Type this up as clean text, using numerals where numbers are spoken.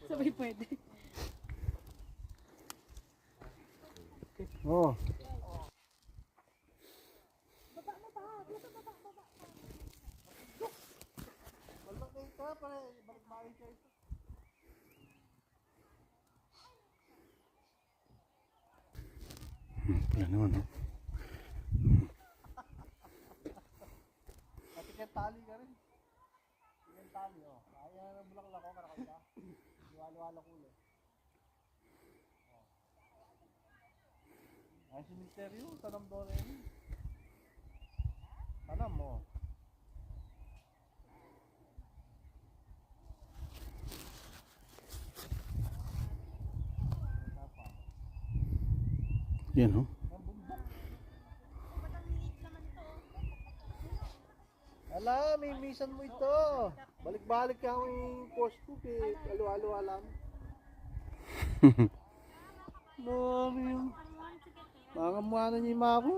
Sabay pwede. Oh. Wala naman, no? Pati kaya tali ka rin. Yung tali, oh. Kaya na bulaklak ko, karakanda. Luwalo-walo kulo. Ay, simenteryo, tanam doon eh. Tanam mo. Yan, no? Ala, may misan mo ito. Balik-balik ka yung post ko kay alo-alo alam. Dami yung mga mukha na niya yung mga ko.